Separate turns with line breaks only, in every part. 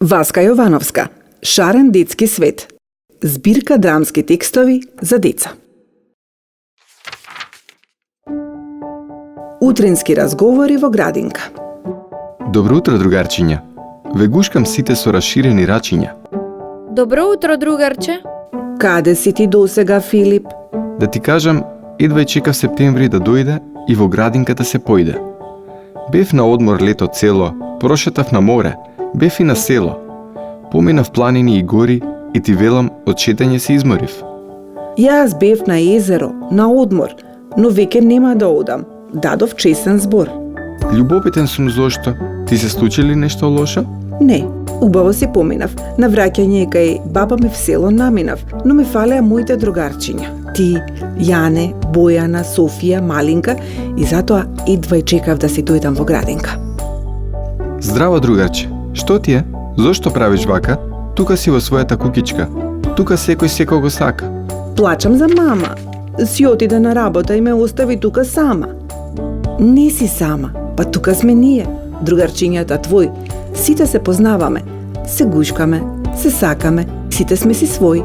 Васка Јовановска. Шарен детски свет. Збирка драмски текстови за деца. Утрински разговори во градинка.
Добро утро, другарчиња. Ве гушкам сите со расширени рачиња.
Добро утро, другарче.
Каде си ти досега, Филип?
Да ти кажам, едва и чекав септември да дојде и во градинката се појде. Бев на одмор лето цело, прошетав на море, бев и на село. Поминав планини и гори и ти велам, од шетање се изморив.
Јас бев на езеро, на одмор, но веќе нема да одам. Дадов чесен збор.
Љубопитен сум зошто. Ти се случи ли нешто лошо?
Не, убаво си поминав. На враќање кај баба ми в село наминав, но ми фалеа моите другарчиња. Ти, Јане, Бојана, Софија, Малинка и затоа едва и чекав да си дојдам во градинка.
Здраво, другарче. Што ти е? Зошто правиш вака? Тука си во својата кукичка. Тука секој секого сака.
Плачам за мама. Си отиде на работа и ме остави тука сама. Не си сама, па тука сме ние, другарчињата твои. Сите се познаваме, се гушкаме, се сакаме, сите сме си своји.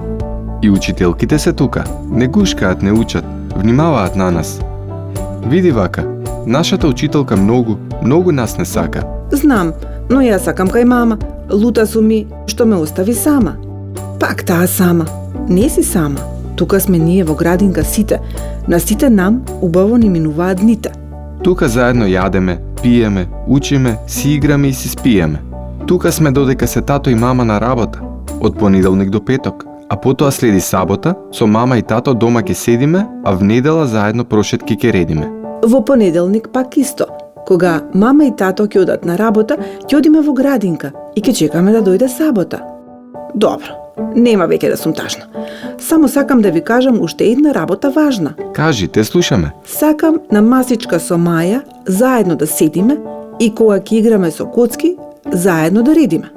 И учителките се тука. Не гушкаат, не учат. Внимаваат на нас. Види вака, нашата учителка многу нас не сака.
Знам, но јас сакам кај мама. Лута сум ми што ме остави сама. Пак таа сама. Не си сама. Тука сме ние во градинка сите. На сите нам убаво ни минуваат дните.
Тука заедно јадеме, пиеме, учиме, си играме и си спиеме. Тука сме додека се тато и мама на работа, од понеделник до петок, а потоа следи сабота, со мама и тато дома ќе седиме, а в недела заедно прошетки ќе редиме.
Во понеделник пак исто. Кога мама и тато ќе одат на работа, ќе одиме во градинка и ќе чекаме да дојде сабота. Добро, нема веќе да сум тажна. Само сакам да ви кажам уште една работа важна.
Кажи, те слушаме.
Сакам на масичка со Маја заедно да седиме и кога ќе играме со коцки, заедно да редиме.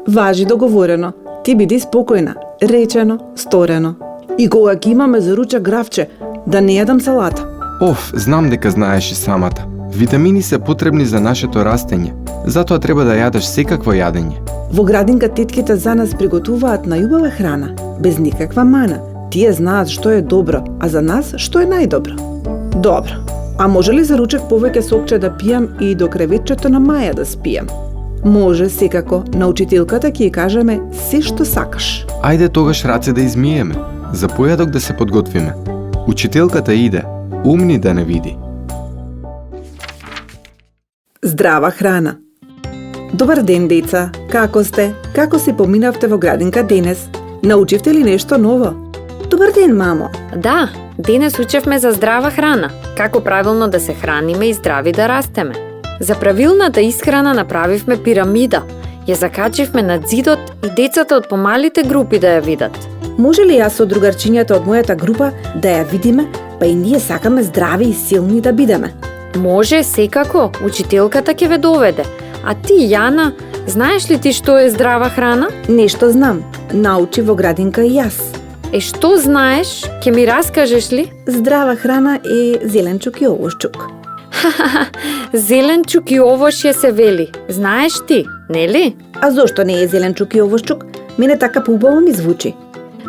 Важи договорено. Ти биди спокојна, речено, сторено. И кога ќе имаме за ручак гравче, да не јадам салата.
Оф, знам дека знаеш и самата. Витамини се потребни за нашето растење, затоа треба да јадеш секакво јадење.
Во градинка тетките за нас приготуваат најубава храна, без никаква мана. Тие знаат што е добро, а за нас што е најдобро. Добро. А може ли за ручек повеќе сокче да пијам и до креветчето на Маја да спијам? Може, секако. На учителката ќе ја кажеме се што сакаш.
Ајде тогаш раце да измиеме, за појадок да се подготвиме. Учителката иде, умни да не види.
Здрава храна. Добар ден, деца. Како сте? Како си поминавте во градинка денес? Научивте ли нешто ново? Добар ден, мамо.
Да, денес учевме за здрава храна, како правилно да се храниме и здрави да растеме. За правилната исхрана направивме пирамида, ја закачивме над зидот и децата од помалите групи да ја видат.
Може ли јас со другарчињата од мојата група да ја видиме, па и ние сакаме здрави и силни да бидеме?
Може, секако, учителката ќе ве доведе. А ти, Јана, знаеш ли ти што е здрава храна?
Нешто знам. Научи во градинка и јас.
Што знаеш? Ке ми раскажеш ли?
Здрава храна е зеленчук и овошчук.
Зеленчук и овошје се вели. Знаеш ти, нели?
А зошто не е зеленчук и овошчук? Мене така поубаво ми звучи.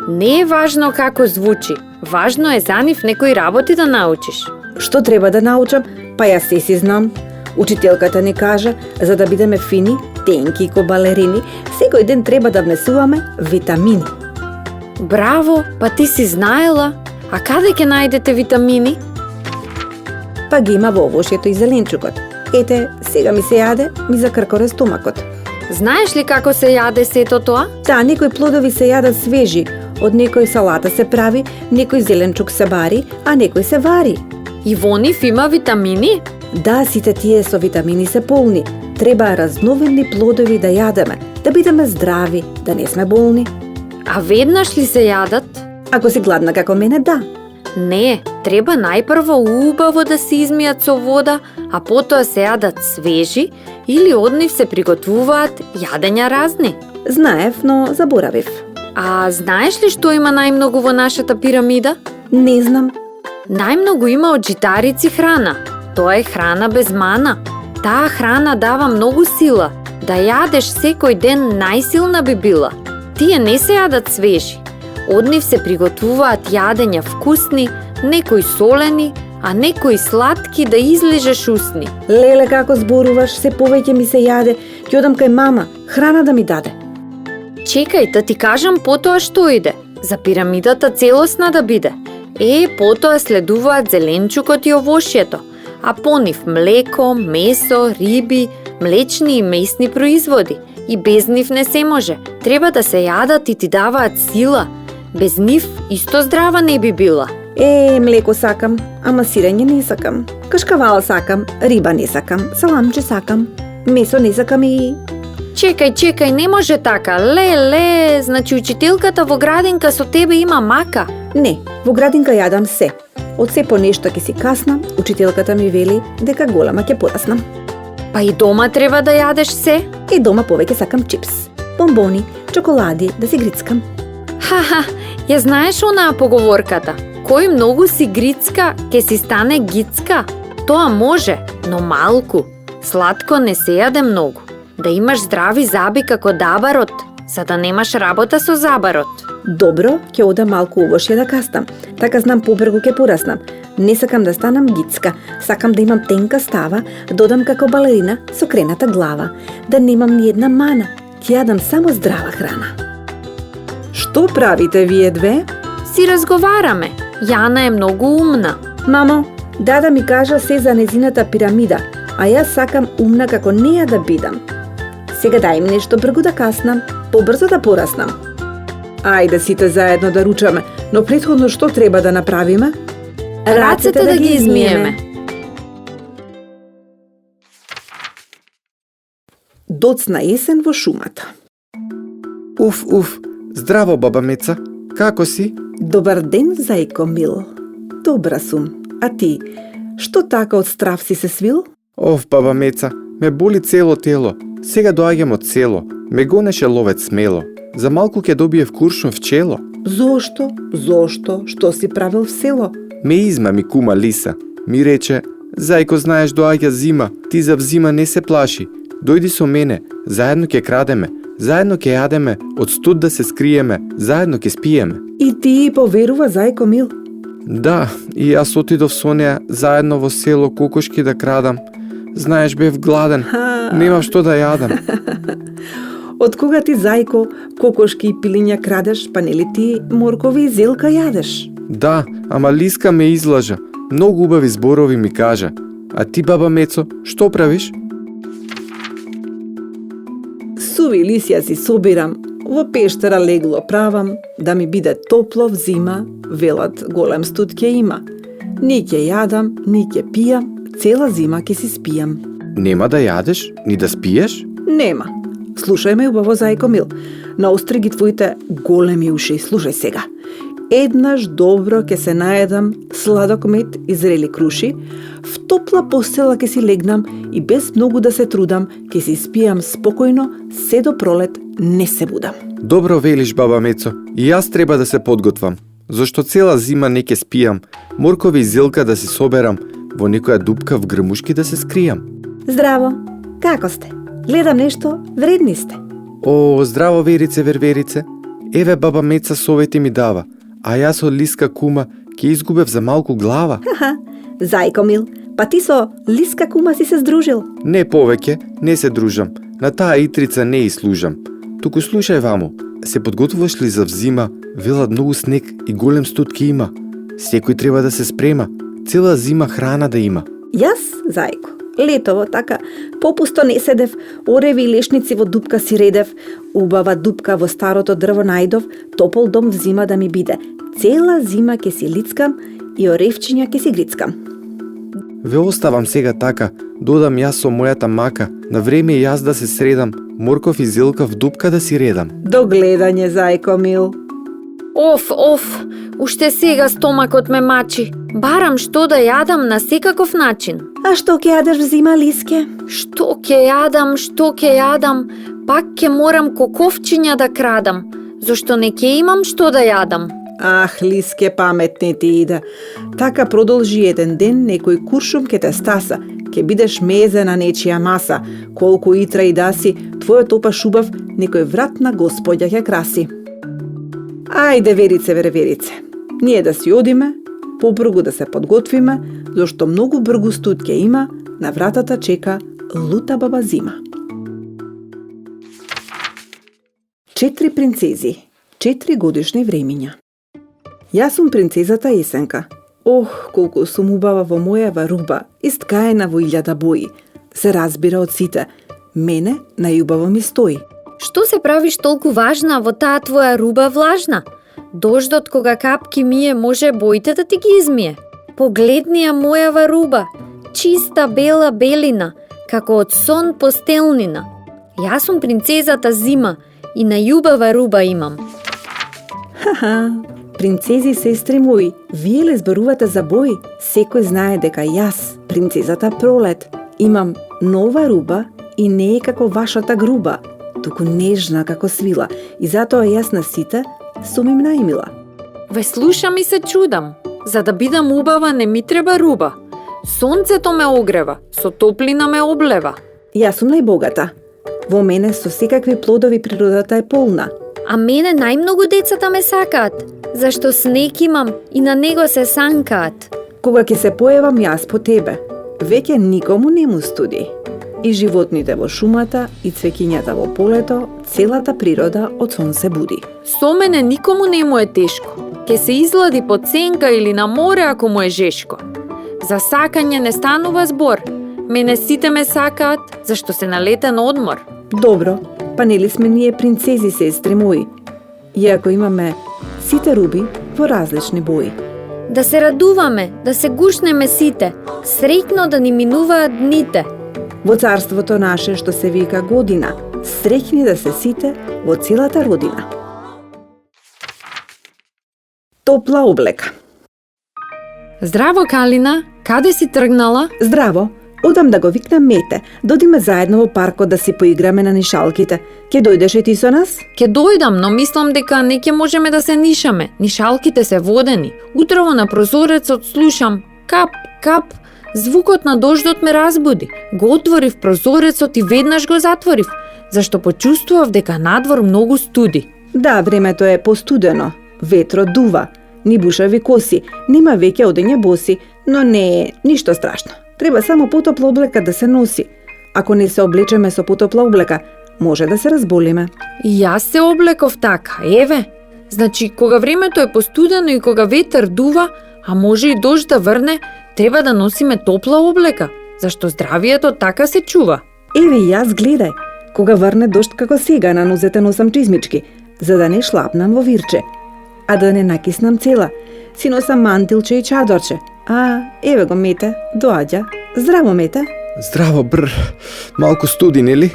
Не е важно како звучи. Важно е за нив некои работи да научиш.
Што треба да научам? Па јас се си знам. Учителката ни кажа, за да бидеме фини, тенки ко балерини, секој ден треба да внесуваме витамини.
Браво, па ти си знаела. А каде ќе најдете витамини?
Па ги има во овошјето и зеленчукот. Ете, сега ми се јаде, ми закркоре стомакот.
Знаеш ли како се јаде сето тоа?
Да, некои плодови се јадат свежи, од некој салата се прави, некој зеленчук се бари, а некој се вари.
И во нив има витамини?
Да, сите тие со витамини се полни. Треба разновидни плодови да јадеме, да бидеме здрави, да не сме болни.
А веднаш ли се јадат?
Ако си гладна како мене, да.
Не, треба најпрво убаво да се измијат со вода, а потоа се јадат свежи или од нив се приготвуваат јадења разни.
Знаев, но заборавив.
А знаеш ли што има најмногу во нашата пирамида?
Не знам.
Најмногу има од житарици храна. Тоа е храна без мана. Таа храна дава многу сила, Да јадеш секој ден најсилна би била. Тие не се јадат свежи. Од нив се приготвуваат јадења вкусни, некои солени, а некои сладки да излижеш усни.
Леле, како зборуваш, се повеќе ми се јаде. Ќе одам кај мама, храна да ми даде.
Чекај, да ти кажам потоа што иде. За пирамидата целосна да биде. Потоа следуваат зеленчукот и овошјето, а по нив млеко, месо, риби, млечни и месни производи. И без нив не се може. Треба да се јадат и ти даваат сила. Без нив исто здрава не би била.
Млеко сакам, ама сирење не сакам. Кашкавал сакам, риба не сакам, саламче сакам, месо не сакам и...
Чекај, не може така. Ле, значи учителката во градинка со тебе има мака.
Не, во градинка јадам се. Од се по нешто ќе си каснам, учителката ми вели дека голема ќе пораснам.
Па и дома треба да јадеш се?
И дома повеќе сакам чипс, бомбони, чоколади, да си грицкам.
Ха, ја знаеш онаа поговорката? Кој многу си грицка, ке си стане гицка. Тоа може, но малку. Сладко не се јаде многу. Да имаш здрави заби како дабарот, за да немаш работа со забарот.
Добро, ќе одам малку овошје да кастам. Така знам побрзо ќе пораснам. Не сакам да станам гицка, сакам да имам тенка става, да одам како балерина со крената глава, да немам ни една мана. Ќе јадам само здрава храна. Што правите вие две?
Си разговараме. Јана е многу умна.
Мамо, дада ми кажа се за незината пирамида, а јас сакам умна како неја да бидам. Сега дај ми нешто бргу да каснам, побрзо да пораснам. Ајде сите заедно да ручаме, но претходно што треба да направиме?
Рацете да ги измиеме.
Доцна есен во шумата.
Уф, здраво баба Меца, како си?
Добар ден, зајко мил. Добра сум. А ти, што така од страв си се свил?
Баба Меца, ме боли цело тело. Сега доаѓам од село. Ме гонеше ловец смело. За малку ќе добиев куршум в чело.
Зошто? Што си правил в село?
Ме измами кума Лиса. Ми рече, зајко знаеш доаѓа зима, ти за зима не се плаши. Дојди со мене, заедно ќе крадеме, заедно ќе јадеме, од студ да се скриеме, заедно ќе спиеме.
И ти поверува, зајко мил?
Да, и јас отидов со неа заедно во село кокошки да крадам. Знаеш, бев гладен, немам што да јадам.
Од кога ти, зајко, кокошки и пилиња крадеш, па нели ти моркови и зелка јадеш?
Да, ама Лиска ме излажа. Многу убави зборови ми кажа. А ти, баба Мецо, што правиш?
Суви лисја си собирам, во пештера легло правам, да ми биде топло в зима, велат голем студ ќе има. Ни ќе јадам, ни ќе пијам, цела зима ќе си спијам.
Нема да јадеш, ни да спиеш?
Нема. Слушај ме убаво, зајко мил. Наостри ги твоите големи уши и слушај сега. Еднаш добро ќе се наедам сладок мед и зрели круши, в топла постела ќе си легнам и без многу да се трудам, ќе си спијам спокојно, се до пролет не се будам.
Добро велиш, баба Мецо, и јас треба да се подготвам. Зашто цела зима не ќе спијам, моркови и зелка да си соберам, во некоја дупка в грмушки да се скријам.
Здраво, како сте? Гледам нешто, вредни сте.
Здраво, Верице, Верверице. Еве баба Меца совети ми дава, а јас од Лиска кума ќе изгубев за малку глава.
Зајко мил, па ти со Лиска кума си се здружил?
Не повеќе, не се дружам. На таа итрица не и служам. Туку слушај ваму, се подготвуваш ли за взима? Велат многу снег и голем студ ќе има. Секој треба да се спрема, цела зима храна да има.
Јас, зајко, летово така, попусто не седев, ореви и лешници во дупка си редев, убава дупка во старото дрво најдов, топол дом взима да ми биде. Цела зима ќе си лицкам и оревчиња ќе си грицкам.
Ве оставам сега така, додам јас со мојата мака, на време и јас да се средам, морков и зелка в дупка да си редам.
До гледање, зајко мил.
Уште сега стомакот ме мачи. Барам што да јадам на секаков начин.
А што ќе јадеш взима, Лиске?
Што ќе јадам, пак ќе морам коковчиња да крадам, зашто не ќе имам што да јадам.
Ах, Лиске, памет не ти иде. Така продолжи еден ден, некој куршум ќе те стаса, ќе ќе бидеш мезе на нечија маса, колку итра и даси, твојот опаш убав, некој врат на Господја ќе краси. Ајде, Верице, Верице, ние да си одиме, побргу да се подготвиме, зашто многу бргу студ ќе има, на вратата чека лута баба зима. 4 принцези, 4 годишни времиња. Јас сум принцезата Есенка. Ох, колку сум убава во мојава руба, исткаена во 1000 бои. Се разбира од сите, мене најубаво ми стои.
Што се правиш толку важна во таа твоја руба влажна? Дождот кога капки мие може боите да ти ги измие. Погледни ја мојава руба, чиста бела белина, како од сон постелнина. Јас сум принцезата Зима и најубава руба имам.
Ха-ха, принцези сестри мои, вие ле зборувате за бои, секој знае дека јас, принцезата Пролет, имам нова руба и не е како вашата груба, туку нежна како свила, и затоа јас на сите сум им најмила.
Ве слушам и се чудам. За да бидам убава не ми треба руба. Сонцето ме огрева, со топлина ме облева.
Јас сум најбогата. Во мене со секакви плодови природата е полна.
А мене најмногу децата ме сакаат, зашто снег имам и на него се санкаат.
Кога ќе се појавам јас по тебе, веќе никому не му студи. И животните во шумата, и цвеќињата во полето, целата природа од сон се буди.
Со мене никому не му е тешко. Ке се излади под сенка или на море ако му е жешко. За сакање не станува збор. Мене сите ме сакаат, зашто се на летен одмор.
Добро, па нели сме ние принцези, сестри мои? Иако имаме сите руби во различни бои.
Да се радуваме, да се гушнеме сите, среќно да ни минуваат дните.
Во царството наше што се вика година, среќни да се сите во целата родина. Топла облека.
Здраво, Калина, каде си тргнала?
Здраво, одам да го викнам Мете, додиме заедно во паркот да си поиграме на нишалките. Ке дојдеш и ти со нас?
Ке дојдам, но мислам дека не ќе можеме да се нишаме. Нишалките се водени. Утрово на прозорецот слушам кап, кап. Звукот на дождот ме разбуди. Го отворив прозорецот и веднаш го затворив, зашто почувствував дека надвор многу студи.
Да, времето е постудено. Ветро дува, ни бушави коси, нема веќе одење боси, но не е ништо страшно. Треба само потопла облека да се носи. Ако не се облечеме со потопла облека, може да се разболиме.
И јас се облеков така, еве. Значи, кога времето е постудено и кога ветер дува, а може и дожд да врне, треба да носиме топла облека, зашто здравието така се чува.
Еве јас гледај, кога врне дожд како сега на нозете носам чизмички, за да не шлапнам во вирче, а да не накиснам цела. Си носам мантилче и чадорче. А, еве го Мете, доаѓа. Здраво, Мете.
Здраво, малку студи, нели?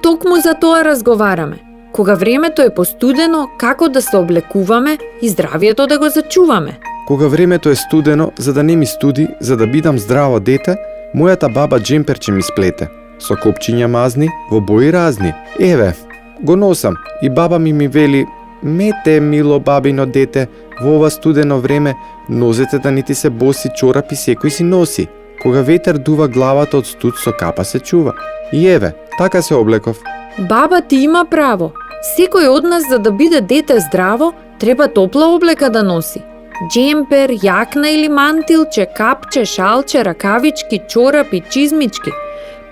Токму за тоа разговараме. Кога времето е постудено, како да се облекуваме и здравието да го зачуваме.
Кога времето е студено, за да не ми студи, за да бидам здраво дете, мојата баба джемперче ми сплете. Со копчиња мазни, во бои разни. Еве, го носам и баба ми вели: Мете, мило бабино дете, во ова студено време нозете да не ти се боси чорапи секој си носи. Кога ветер дува главата од студ со капа се чува. И еве, така се облеков.
Баба ти има право. Секој од нас за да биде дете здраво, треба топла облека да носи. Джемпер, јакна или мантилче, капче, шалче, ракавички, чорапи, чизмички.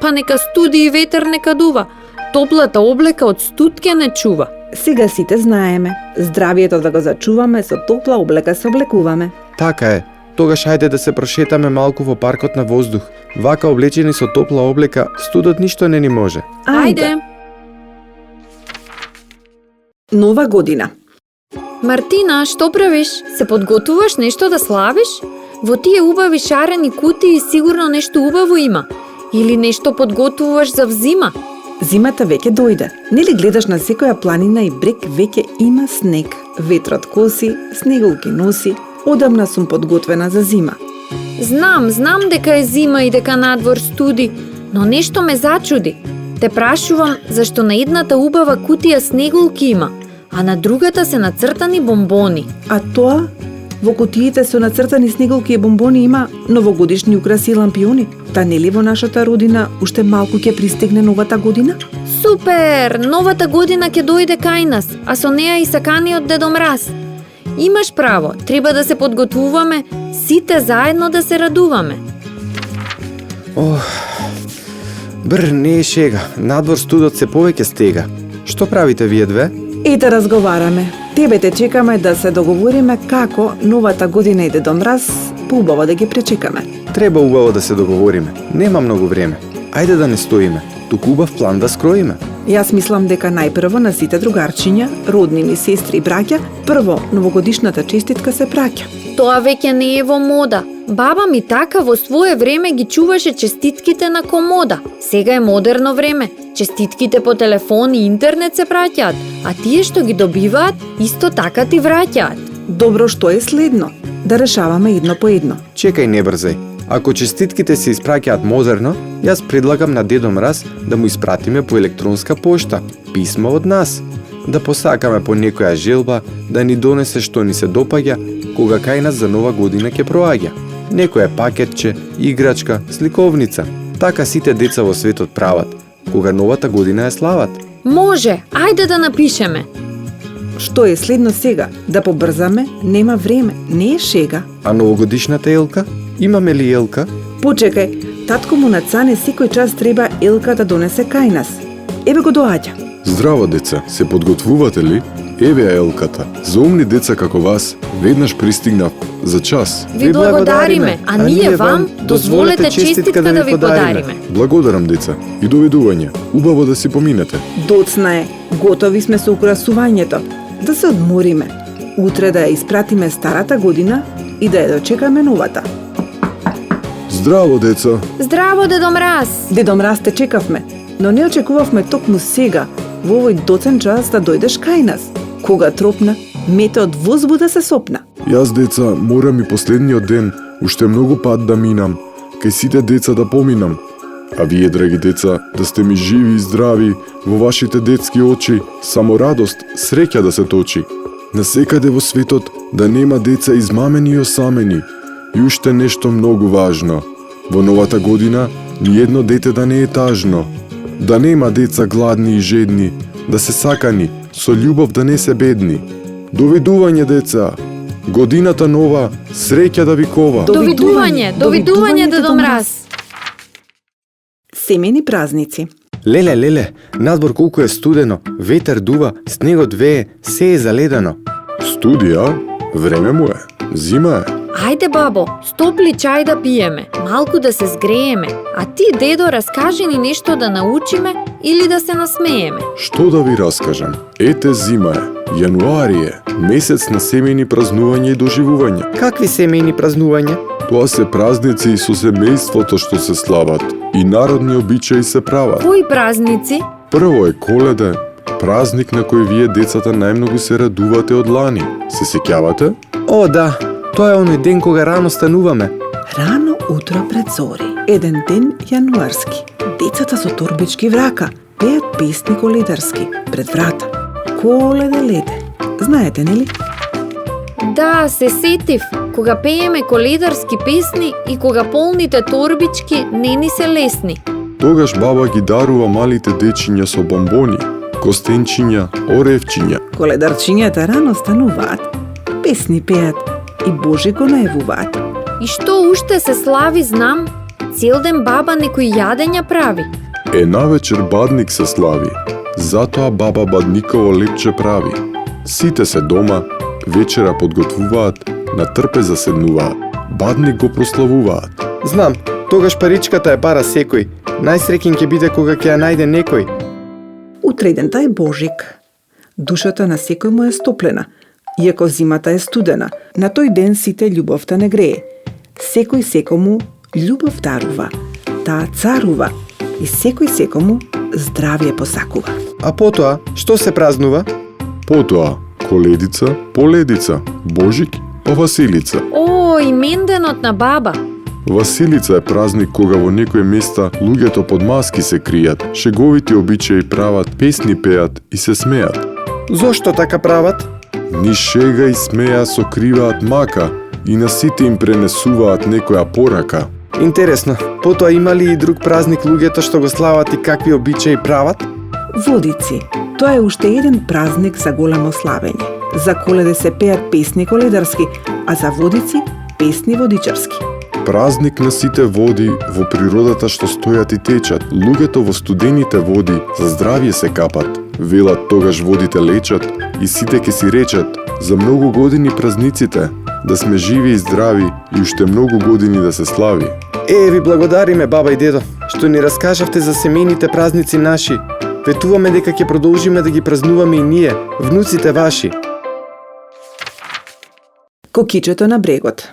Па нека студи и ветер нека дува. Топлата облека од студ ке не чува.
Сега сите знаеме, здравието да го зачуваме, со топла облека се облекуваме.
Така е. Тогаш хајде да се прошетаме малку во паркот на воздух. Вака облечени со топла облека, студот ништо не ни може.
Ајде.
Нова година.
Мартина, што правиш? Се подготвуваш нешто да славиш? Во тие убави шарени кутии сигурно нешто убаво има. Или нешто подготвуваш за взима?
Зимата веќе дојде. Нели гледаш на секоја планина и брег веќе има снег. Ветрот коси, снеголки носи. Одамна сум подготвена за зима.
Знам дека е зима и дека надвор студи, но нешто ме зачуди. Те прашувам зашто на едната убава кутија снеголки има, а на другата се нацртани бомбони.
А тоа Во кутиите со нацртани снеголки и бомбони има новогодишни украси и лампиони. Та нели во нашата родина уште малку ќе пристигне новата година?
Супер! Новата година ќе дојде кај нас, а со неа и саканиот Дедо Мраз. Имаш право, треба да се подготвуваме, сите заедно да се радуваме.
Не е шега, надвор студот се повеќе стега. Што правите вие две?
И да разговараме. Тебе те чекаме да се договориме како новата година и Дедо Мраз поубаво да ги пречекаме.
Треба убаво да се договориме. Нема многу време. Ајде да не стоиме, туку убав план да скроиме.
Јас мислам дека најпрво на сите другарчиња, роднини, сестри и браќа, прво новогодишната честитка се праќа.
Тоа веќе не е во мода. Баба ми така во свое време ги чуваше честитките на комода. Сега е модерно време. Честитките по телефон и интернет се праќаат, а тие што ги добиваат, исто така ти враќаат.
Добро, што е следно? Да решаваме едно по едно.
Чекај, не брзај. Ако честитките се испраќаат модерно, јас предлагам на Дедо Мраз да му испратиме по електронска пошта, писмо од нас. Да посакаме по некоја желба, да ни донесе што ни се допаѓа, кога кај нас за нова година ќе проаѓа. Некоја пакетче, играчка, сликовница. Така сите деца во светот прават, кога новата година ја слават.
Може, ајде да напишеме.
Што е следно сега? Да побрзаме? Нема време, не е шега.
А новогодишната елка? Имаме ли елка?
Почекај, татко му на Цане секој час треба елка да донесе кај нас. Еве го доаѓа.
Здраво, деца, се подготвувате ли? Еве ја елката. За умни деца како вас, веднаш пристигнав за час.
Ви благодариме, а ние вам дозволете честитка да ви подариме.
Благодарам, деца, и довидување. Убаво да си поминете.
Доцна е, готови сме со украсувањето. Да се одмориме. Утре да ја испратиме старата година и да ја дочекаме новата.
Здраво, деца.
Здраво, Дедо Мраз!
Дедо Мраз, те чекавме, но не очекувавме токму сега, во овој доцен час да дојдеш кај нас. Кога тропна, мете од возбуда се сопна.
Јас, деца, морам и последниот ден, уште многу пат да минам, кај сите деца да поминам. А вие, драги деца, да сте ми живи и здрави, во вашите детски очи, само радост, среќа да се точи. Насекаде во светот да нема деца измамени и осамени. И уште нешто многу важно. Во новата година, ниедно дете да не е тажно. Да нема деца гладни и жедни, да се сакани, со љубов да не се бедни. Довидување, деца! Годината нова, среќа да викова!
Довидување, Дедо Мраз!
Семени празници.
Леле, надвор колку е студено, ветер дува, снегот вее, се е заледено.
Студија, време му е, зима е.
Ајде, бабо, стопли чај да пиеме, малку да се згрееме, а ти, дедо, раскажи ни нешто да научиме или да се насмееме.
Што да ви раскажам? Ете зима е, јануари е, месец на семејни празнувања и доживувања.
Какви семејни празнувања?
Тоа се празници со семејството што се слават и народни обичаи се прават.
Кои празници?
Прво е Коледа, празник на кој вие децата најмногу се радувате од лани. Се сеќавате?
О, да, тоа е оној ден кога рано стануваме.
Рано утро пред зори. Еден ден јануарски. Децата со торбички в рака пеат песни коледарски пред врата. Коледе леде. Знаете, нели?
Да, се сетив, кога пееме коледарски песни и кога полните торбички не ни се лесни.
Тогаш баба ги дарува малите дечиња со бомбони, костенчиња, оревчиња.
Коледарчињата рано стануваат, песни пеат и Божи го најавуваат.
И што уште се слави знам, цел ден баба некои јадења прави.
Навечер бадник се слави, затоа баба бадниково лепче прави. Сите се дома, вечера подготвуваат, на трпеза седнуваат, бадник го прославуваат.
Знам, тогаш паричката е бара секој. Најсреќен ќе биде кога ќе ја најде некој.
Утре дента е Божик. Душата на секој му е стоплена, иако зимата е студена. На тој ден сите љубовта не грее. Секој секому љубов дарува, таа царува и секој секому здравје посакува.
А потоа, што се празнува?
Потоа, Коледица, Поледица, Божик, па Василица.
О, именденот на баба.
Василица е празник кога во некои места луѓето под маски се кријат, шеговити обичаи прават, песни пеат и се смеат.
Зошто така прават?
Ни шега и смеа сокриваат мака, и на сите им пренесуваат некоја порака.
Интересно, потоа има ли и друг празник луѓето што го слават и какви обичаи прават?
Водици. Тоа е уште еден празник за големо славење. За Коледа се пеат песни коледарски, а за водици песни водичарски.
Празник на сите води во природата што стојат и течат. Луѓето во студените води за здравје се капат. Велат тогаш водите лечат и сите ке си речат за многу години празниците, да сме живи и здрави и уште многу години да се слави.
Ви благодариме, баба и дедо, што ни раскажавте за семејните празници наши. Ветуваме дека ќе продолжиме да ги празнуваме и ние, внуците ваши.
Кокичето на брегот.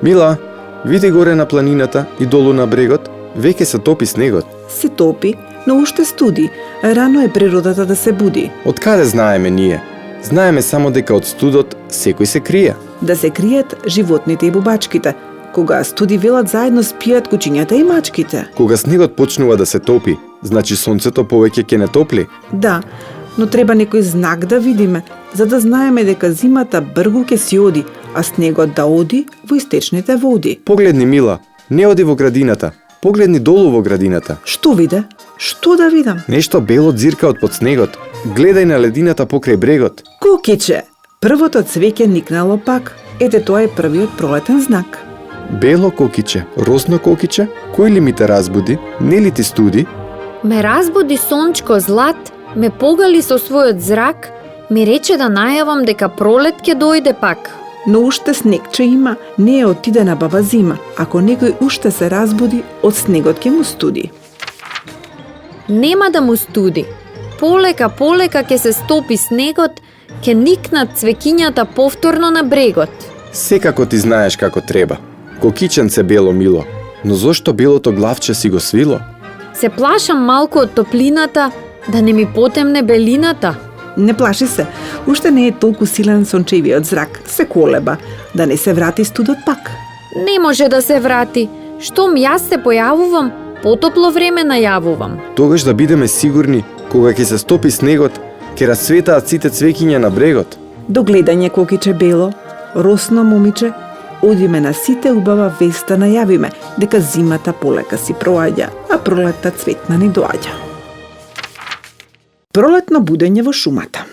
Мила, види горе на планината и долу на брегот, веќе се топи снегот.
Се топи, но уште студи. Рано е природата да се буди.
Од каде знаеме ние? Знаеме само дека од студот секој се крие.
Да се кријат животните и бубачките. Кога студи велат заедно спијат кучињата и мачките.
Кога снегот почнува да се топи, значи сонцето повеќе ќе не топли.
Да, но треба некој знак да видиме, за да знаеме дека зимата бргу ќе си оди, а снегот да оди во истечните води.
Погледни, Мила, не оди во градината. Погледни долу во градината.
Што виде? Што да видам?
Нешто бело дзирка од под снегот. Гледај на ледината покрај брегот.
Кокиче! Првото цвеќе никнало пак. Ете, тоа е првиот пролетен знак.
Бело кокиче, росно кокиче, кој ли ми те разбуди? Не ли ти студи?
Ме разбуди сончко злат, ме погали со својот зрак, ми рече да најавам дека пролет ќе дојде пак.
Но уште снегче има, не е отиде на баба зима. Ако некој уште се разбуди, од снегот ќе му студи.
Нема да му студи. Полека ќе се стопи снегот, ќе никнат цвекињата повторно на брегот.
Секако ти знаеш како треба. Кокиченце бело мило, но зошто белото главче си го свило?
Се плашам малку од топлината, да не ми потемне белината.
Не плаши се, уште не е толку силен сончевиот зрак, се колеба, да не се врати студот пак.
Не може да се врати. Штом јас се појавувам, потопло време најавувам.
Тогаш да бидеме сигурни, кога ќе се стопи снегот, ќе расцветаат сите цвекиња на брегот.
До гледање, кокиче бело, росно момиче, одиме на сите убава вест да најавиме дека зимата полека си проаѓа, а пролетта цветна ни доаѓа. Пролетно будење во шумата.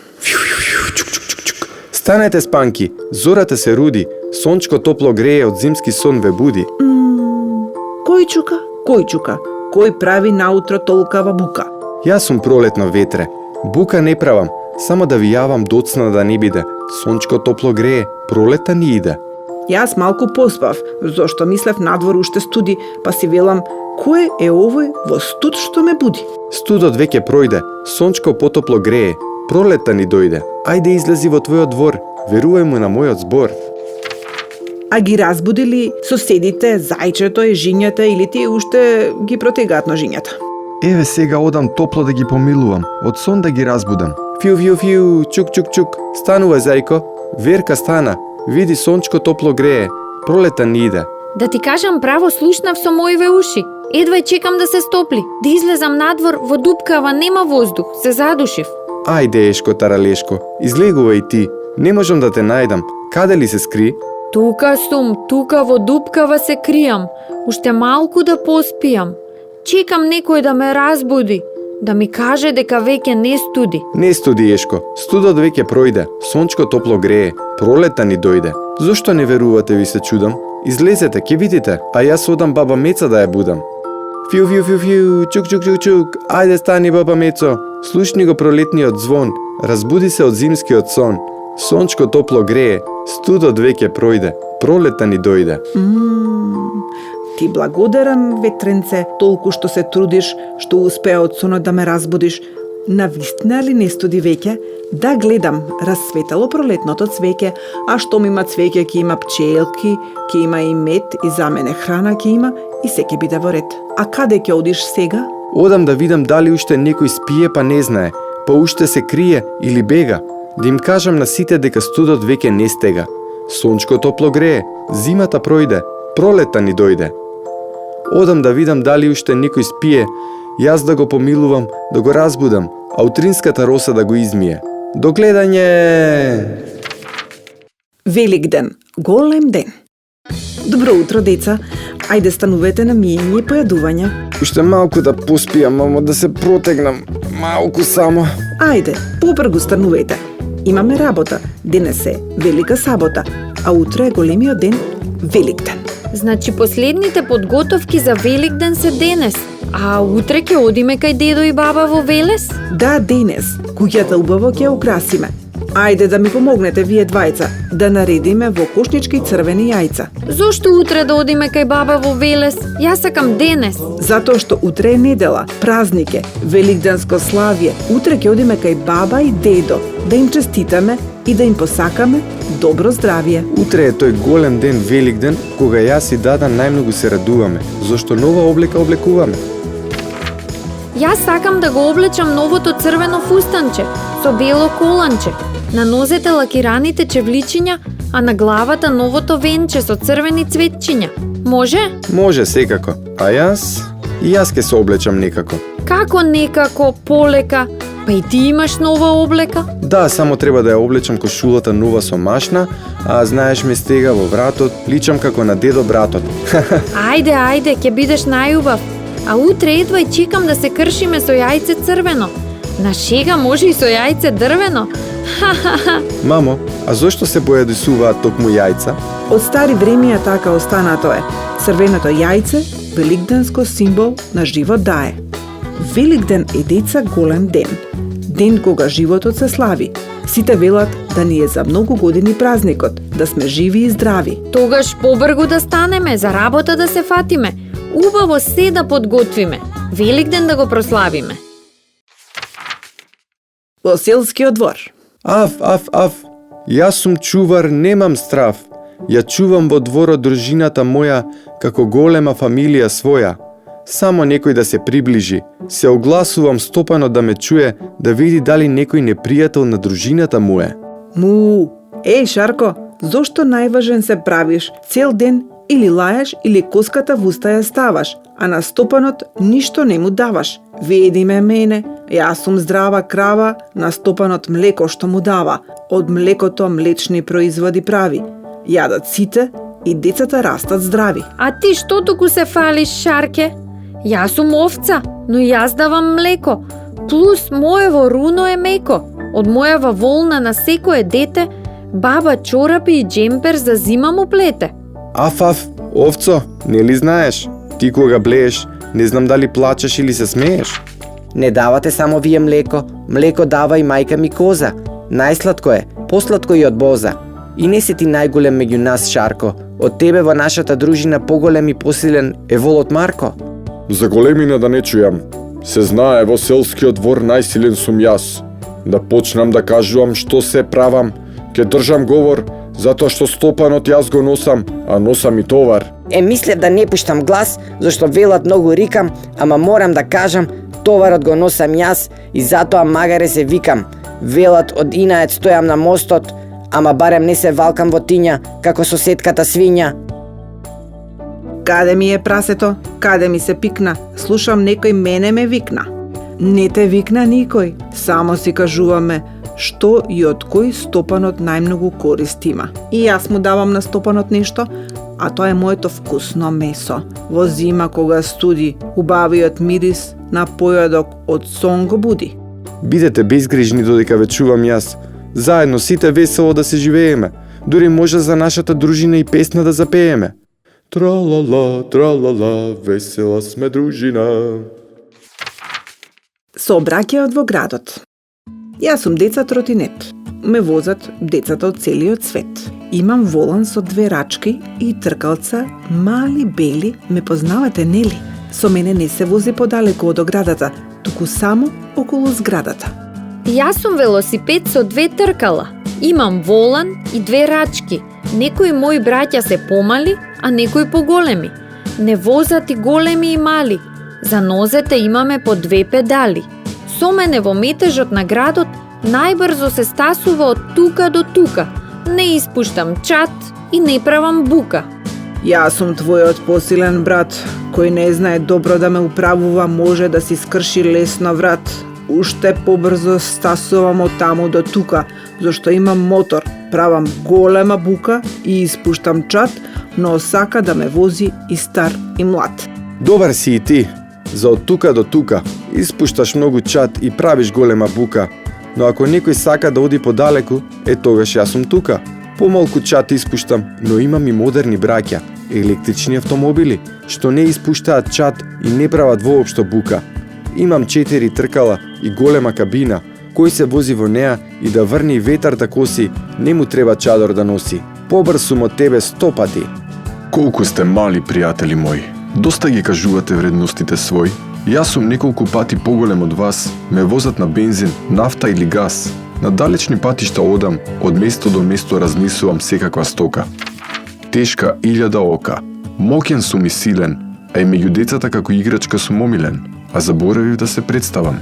Станете спанки, зората се руди, сончко топло грее, од зимски сон ве буди.
Кој чука? Кој чука? Кој прави наутро толкава бука?
Јас сум пролетно ветре, бука не правам, само да ви јавам доцна да не биде. Сончко топло грее, пролета ни иде.
Јас малку поспав, зашто мислев надвор уште студи, па си велам, кој е овој во студ што ме буди?
Студот веќе пројде, сончко потопло грее, пролета ни дојде. Ајде излези во твојот двор, верувај му на мојот збор.
А ги разбудили соседите, зајчето и жињата или тие уште ги протегаат ножињата?
Еве сега одам топло да ги помилувам, од сон да ги разбудам. Фиу, фиу, фиу, чук, чук, чук, станувај зајко, Верка стана, види сончко топло грее, пролета ни иде.
Да ти кажам право, слушнав со моиве уши. Едвај чекам да се стопли, да излезам надвор, во дупкава нема воздух, се задушив.
Ајде, Ешко, таралешко, излегувај ти, не можам да те најдам, каде ли се скри?
Тука сум, тука во дупкава се кријам, уште малку да поспијам. Чекам некој да ме разбуди, да ми каже дека веќе не студи.
Не студи, Ешко, студот веќе пројде, сончко топло грее, пролета ни дојде. Зошто не верувате, ви се чудам? Излезете, ќе видите, а јас одам баба Меца да ја будам. Фиу, фиу, фиу, фиу, чук, чук, чук, чук, ајде стани баба Мецо, слушни го пролетниот звон, разбуди се од зимскиот сон. Сончко топло грее, студот веќе пројде, пролета ни дојде.
Ти благодарам, ветренце, толку што се трудиш, што успеа од сонот да ме разбудиш. Навистина ли не студи веќе? Да гледам, расцветало пролетното цвеќе, а штом има цвеќе, ќе има пчелки, ќе има и мед, и за мене храна ќе има, и се ќе биде во ред. А каде ќе одиш сега?
Одам да видам дали уште некој спие па не знае, па уште се крие или бега. Да им кажам на сите дека студот веќе не стега. Сончко топло грее, зимата пројде, пролета ни дојде. Одам да видам дали уште некој спие, јас да го помилувам, да го разбудам, а утринската роса да го измие. До гледање!
Велик ден, голем ден. Добро утро, деца. Ајде станувете на миење и појадување.
Уште малку да поспијам, мамо, да се протегнам. Малку само.
Ајде, побргу станувете. Имаме работа. Денес е Велика сабота, а утре е големиот ден Великден.
Значи последните подготовки за Великден се денес, а утре ќе одиме кај дедо и баба во Велес?
Да, денес. Куќата убаво ќе украсиме. Ајде да ми помогнете вие двајца, да наредиме во кошнички црвени јајца.
Зошто утре да одиме кај баба во Велес? Јас сакам денес.
Затоа што утре е недела, празник е, великденско славје. Утре ќе одиме кај баба и дедо, да им честитаме и да им посакаме добро здравје.
Утре е тој голем ден Великден, кога јас и Дада најмногу се радуваме, зашто нова облека облекуваме.
Јас сакам да го облечам новото црвено фустанче со бело коланче. На нозете лакираните чевличиња, а на главата новото венче со црвени цветчиња. Може?
Може секако, а и јас ќе се облечам некако.
Како некако, полека? Па и ти имаш нова облека?
Да, само треба да ја облечам кошулата нова со машна, а знаеш ме стега во вратот, личам како на дедо братот.
Ајде, ќе бидеш најубав. А утре едва и чекам да се кршиме со јајце црвено. На шега може и со јајце дрвено.
Мамо, а зошто се појадисуваат токму јајца?
Од стари времиња така останато е. Црвеното јајце, великденско символ на живот дае. Великден е, деца, голем ден. Ден кога животот се слави. Сите велат да ни е за многу години празникот, да сме живи и здрави.
Тогаш побргу да станеме, за работа да се фатиме. Убаво се да подготвиме. Великден да го прославиме.
Во селскиот двор.
Аф, јас сум чувар, немам страв. Ја чувам во дворот дружината моја, како голема фамилија своја. Само некој да се приближи. Се огласувам стопано да ме чуе, да види дали некој непријател на дружината му е.
Му, Шарко, зошто најважен се правиш цел ден или лаеш или коската во уста ја ставаш, а на стопанот ништо не му даваш. Веди ме мене, јас сум здрава крава, на стопанот млеко што му дава, од млекото млечни производи прави. Јадат сите и децата растат здрави.
А ти што туку се фалиш, Шарке? Јас сум овца, но јас давам млеко. Плюс моево руно е меко. Од мојава волна на секое дете, баба чорапи и джемпер за зима му плете.
Аф, овцо, нели знаеш? Ти кога блееш, не знам дали плачеш или се смееш.
Не давате само вие млеко, млеко дава и мајка ми коза. Најсладко е, посладко и од боза. И не си ти најголем меѓу нас, Шарко. Од тебе во нашата дружина поголем и посилен е волот Марко.
За големина да не чујам. Се знае, во селскиот двор најсилен сум јас. Да почнам да кажувам што се правам, ќе држам говор, затоа што стопанот јас го носам, а носам и товар.
Мислев да не пуштам глас, зашто велат многу рикам, ама морам да кажам, товарот го носам јас и затоа магаре се викам. Велат од инаец стојам на мостот, ама барем не се валкам во тиња, како соседката свиња.
Каде ми е прасето? Каде ми се пикна? Слушам некој мене ме викна. Не те викна никој, само си кажуваме што и од кој стопанот најмногу корист има. И јас му давам на стопанот нешто, а тоа е моето вкусно месо. Во зима кога студи, убавиот мирис на појадок од сон го буди.
Бидете безгрижни додека ве чувам јас. Заедно сите весело да се живееме. Дури може за нашата дружина и песна да запееме. Тралала, весела сме дружина.
Сообраќајот во градот. Јас сум деца тротинет. Ме возат децата од целиот свет. Имам волан со 2 рачки и тркалца, мали бели, ме познавате, нели? Со мене не се вози подалеку од оградата, туку само околу зградата.
Јас сум велосипед со 2 тркала. Имам волан и 2 рачки. Некои мои браќа се помали, а некои поголеми. Не возат и големи и мали. За нозете имаме по 2 педали. Со мене во метежот на градот најбрзо се стасува од тука до тука. Не испуштам чат и не правам бука.
Јас сум твојот посилен брат, кој не знае добро да ме управува, може да си скрши лесно врат. Уште побрзо стасувам од таму до тука, зашто имам мотор, правам голема бука и испуштам чат, но сака да ме вози и стар и млад.
Добар си и ти. За од тука до тука. Испушташ многу чад и правиш голема бука. Но ако некој сака да оди подалеку, тогаш јас сум тука. Помалку чад испуштам, но имам и модерни браќа, електрични автомобили, што не испуштаат чад и не прават воопшто бука. Имам 4 тркала и голема кабина. Кој се вози во неа и да врни ветар да коси, не му треба чадор да носи. Побрз сум од тебе 100 пати.
Колку сте мали, пријатели мои. Доста ги кажувате вредностите свој. Јас сум неколку пати поголем од вас, ме возат на бензин, нафта или газ. На далечни патишта одам, од место до место разнесувам секаква стока. Тешка 1000 ока. Моќен сум и силен, а и меѓу децата како играчка сум омилен. А заборавив да се представам.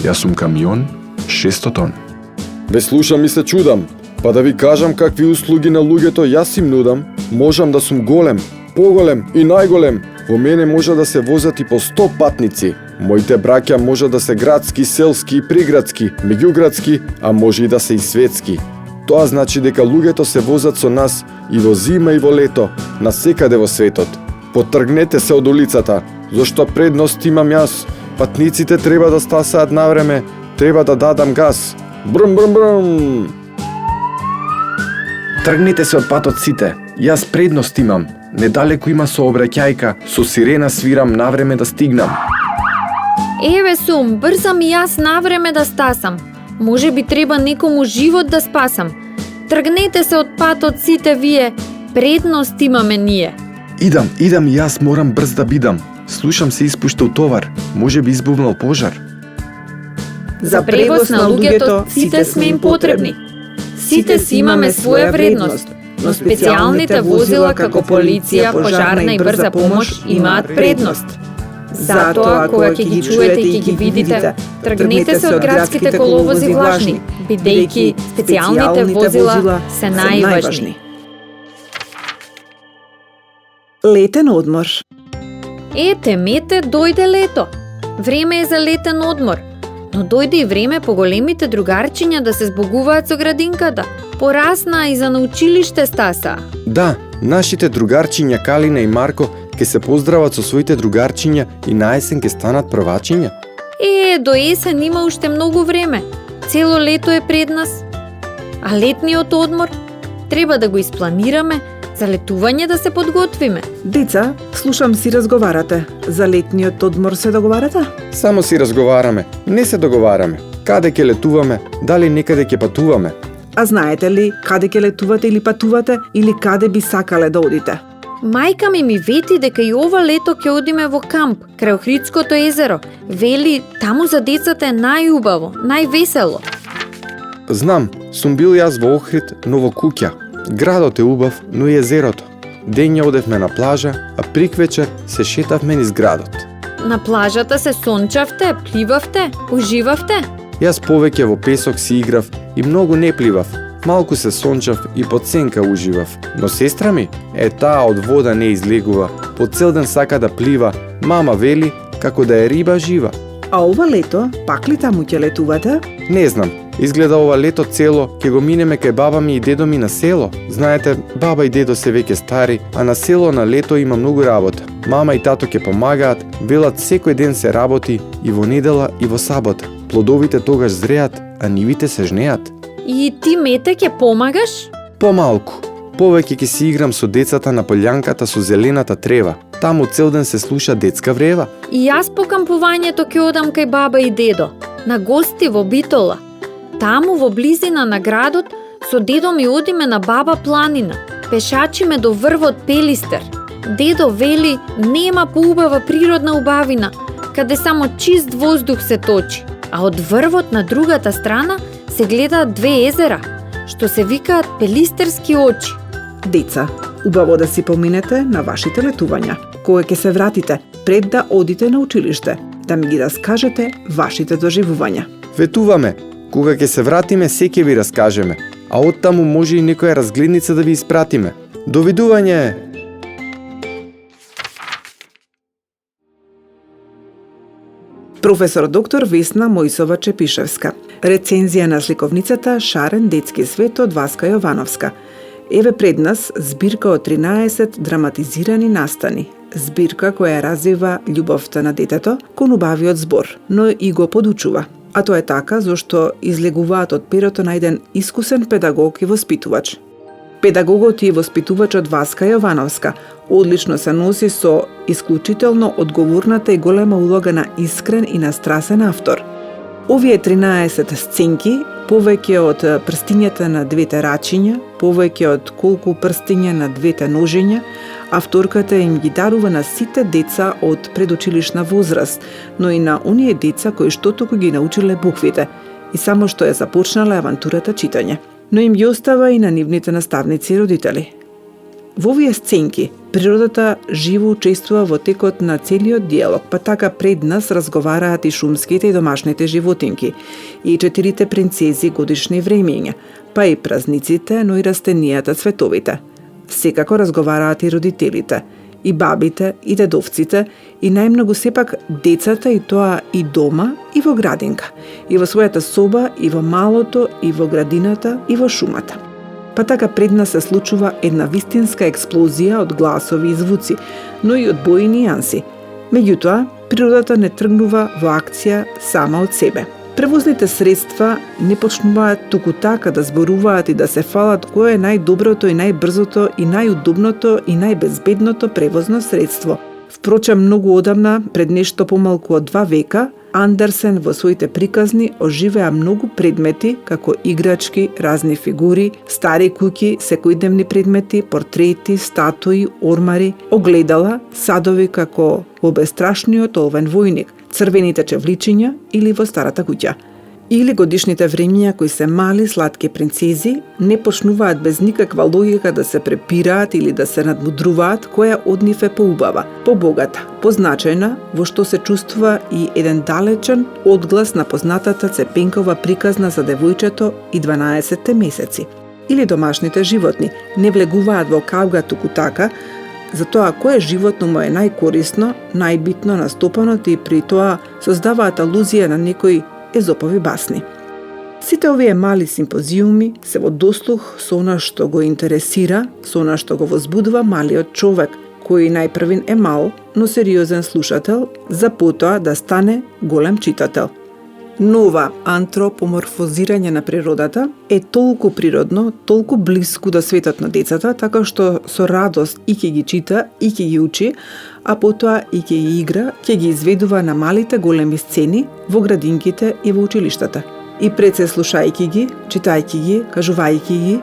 Јас сум камион 600 тон.
Ве слушам и се чудам. Па да ви кажам какви услуги на луѓето јас им нудам. Можам да сум голем, поголем и најголем. Во мене може да се возат и по 100 патници. Моите браќа може да се градски, селски и приградски, меѓуградски, а може и да се и светски. Тоа значи дека луѓето се возат со нас и во зима и во лето, насекаде во светот. Потргнете се од улицата, зашто предност имам јас. Патниците треба да стасаат навреме, треба да дадам газ. Брум, брум, брум! Тргнете се од патот сите, јас предност имам. Недалеку има сообраќајка, со сирена свирам навреме да стигнам.
Еве сум, брзам и јас навреме да стасам. Може би треба некому живот да спасам. Тргнете се од патот сите вие, предност имаме ние.
Идам и јас морам брз да бидам. Слушам се испуштал товар, може би избувнал пожар.
За превоз на луѓето сите сме им потребни. Сите си имаме своја вредност, но специјалните возила како полиција, пожарна и брза помош имаат предност. Затоа, кога ќе ги чуете и ќе ги видите, тргнете се од градските коловози влажни, бидејќи специјалните возила се најважни.
Летен одмор.
Темете, дојде лето. Време е за летен одмор. Но дојде и време поголемите другарчиња да се збогуваат со градинката. Порасна и за на училиште стаса.
Да, нашите другарчиња Калина и Марко ќе се поздрават со своите другарчиња и на есен ќе станат првачиња.
До есен има уште многу време. Цело лето е пред нас. А летниот одмор треба да го испланираме, за летување да се подготвиме.
Деца, слушам си разговарате. За летниот одмор се договарате?
Само си разговараме, не се договараме. Каде ќе летуваме, дали некаде ќе патуваме.
А знаете ли каде ќе летувате или патувате, или каде би сакале да одите?
Мајка ми вети дека и ова лето ќе одиме во камп, крај Охридското езеро. Вели, таму за децата е најубаво, највесело.
Знам, сум бил јас во Охрид, но во куќа. Градот е убав, но и езерото. Дења одевме на плажа, а приквечер се шетавме низ градот.
На плажата се сончавте, пливавте, уживавте?
Јас повеќе во песок си играв и многу не пливав. Малку се сончав и под сенка уживав. Но сестра ми, таа од вода не излегува. По цел ден сака да плива, мама вели како да е риба жива.
А ова лето, пак ли таму ќе летувате?
Не знам, изгледа ова лето цело ќе го минеме кај баба ми и дедо ми на село. Знаете, баба и дедо се веќе стари, а на село на лето има многу работа. Мама и тато ќе помагаат, велат секој ден се работи и во недела и во сабота. Плодовите тогаш зреат, а нивите се жнеат.
И ти, мете, ќе помагаш?
Помалку. Повеќе ќе си играм со децата на полјанката со зелената трева. Таму цел ден се слуша детска врева.
И јас по кампувањето ќе одам кај баба и дедо, на гости во Битола. Таму во близина на градот со дедо ми одиме на Баба планина. Пешачиме до врвот Пелистер. Дедо вели нема поубава природна убавина, каде само чист воздух се точи. А од врвот на другата страна се гледаат две езера, што се викаат Пелистерски очи.
Деца, убаво да си поминете на вашите летувања. Кога ќе се вратите, пред да одите на училиште, да ми ги раскажете вашите доживувања.
Ветуваме. Кога ќе се вратиме, се ќе ви раскажеме. А оттаму може и некоја разгледница да ви испратиме. Довидување!
Професор доктор Весна Мојсова Чепишевска. Рецензија на сликовницата Шарен детски свет од Васка Јовановска. Еве пред нас збирка од 13 драматизирани настани, збирка која развива љубовта на детето кон убавиот збор, но и го подучува. А тоа е така зашто излегуваат од перото на еден искусен педагог и воспитувач. Педагогот и воспитувачот Васка Јовановска одлично се носи со исклучително одговорната и голема улога на искрен и настрасен автор. Овие 13 сценки, повеќе од прстињата на двете рачиња, повеќе од колку прстиња на двете ножиња, авторката им ги дарува на сите деца од предучилишна возраст, но и на оние деца кои што току ги научиле буквите и само што ја започнале авантурата читање. Но им ги остава и на нивните наставници и родители. Во овие сценки, природата живо учествува во текот на целиот диалог, па така пред нас разговараат и шумските и домашните животинки, и 4 принцези годишни времења, па и празниците, но и растенијата, цветовите. Секако разговараат и родителите, и бабите, и дедовците, и најмногу сепак децата, и тоа и дома, и во градинка, и во својата соба, и во малото, и во градината, и во шумата. Па така пред нас се случува една вистинска експлозија од гласови и звуци, но и од бои и нијанси. Меѓутоа, природата не тргнува во акција сама од себе. Превозните средства не почнуваат туку така да зборуваат и да се фалат кое е најдоброто и најбрзото и најудобното и најбезбедното превозно средство. Впрочем, многу одамна, пред нешто помалку од 2 века, Андерсен во своите приказни оживеа многу предмети, како играчки, разни фигури, стари куќи, секојдневни предмети, портрети, статуи, ормари, огледала, садови како во бестрашниот олвен војник, црвените чевличиња или во старата куќа. Или годишните времиња кои се мали сладки принцези не почнуваат без никаква логика да се препираат или да се надмудруваат која од нив е поубава, побогата, позначајна, во што се чувствува и еден далечен одглас на познатата цепенкова приказна за девојчето и 12 месеци. Или домашните животни не влегуваат во кавга туку така, за тоа кое животно му е најкорисно, најбитно настопаното и при тоа создаваат алузија на некои езопови басни. Сите овие мали симпозиуми се во дослух со она што го интересира, со она што го возбудува малиот човек, кој најпрвин е мал, но сериозен слушател, за потоа да стане голем читател. Нова антропоморфозирање на природата е толку природно, толку блиску до светот на децата, така што со радост и ќе ги чита, и ќе ги учи, а потоа и ќе ги игра, ќе ги изведува на малите големи сцени во градинките и во училиштата. И пред се слушајќи ги, читајќи ги, кажувајќи ги,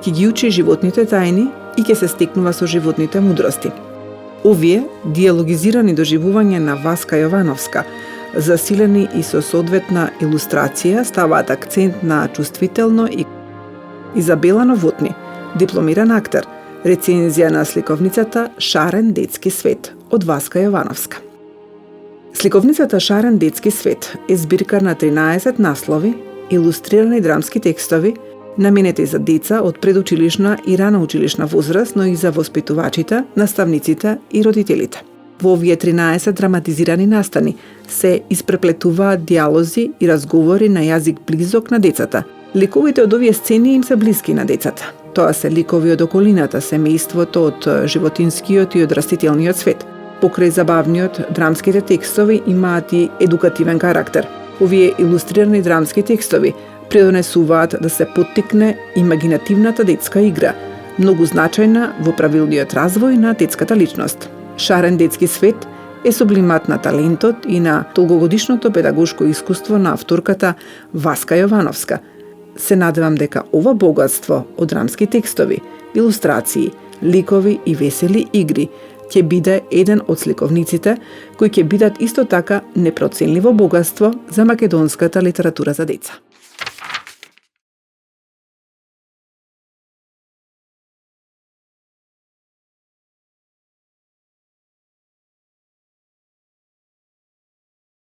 ќе ги учи животните тајни и ќе се стекнува со животните мудрости. Овие диалогизирани доживувања на Васка Јовановска, засилени и со соодветна илустрација, ставаат акцент на чувствително и Изабела Новотни, дипломиран актер, рецензија на сликовницата Шарен детски свет од Васка Јовановска. Сликовницата Шарен детски свет е збирка на 13 наслови, илустрирани драмски текстови, наменети за деца од предучилишна и рана училишна возраст, но и за воспитувачите, наставниците и родителите. Во овие 13 драматизирани настани се испреплетуваат диалози и разговори на јазик близок на децата. Ликовите од овие сцени им се блиски на децата. Тоа се ликови од околината, семејството, од животинскиот и од растителниот свет. Покрај забавниот, драмските текстови имаат и едукативен карактер. Овие илустрирани драмски текстови придонесуваат да се поттикне имагинативната детска игра, многу значајна во правилниот развој на детската личност. Шарен детски свет е сублимат на талентот и на долгогодишното педагошко искуство на авторката Васка Јовановска. Се надевам дека ова богатство од драмски текстови, илустрации, ликови и весели игри ќе биде еден од сликовниците кои ќе бидат исто така непроценливо богатство за македонската литература за деца.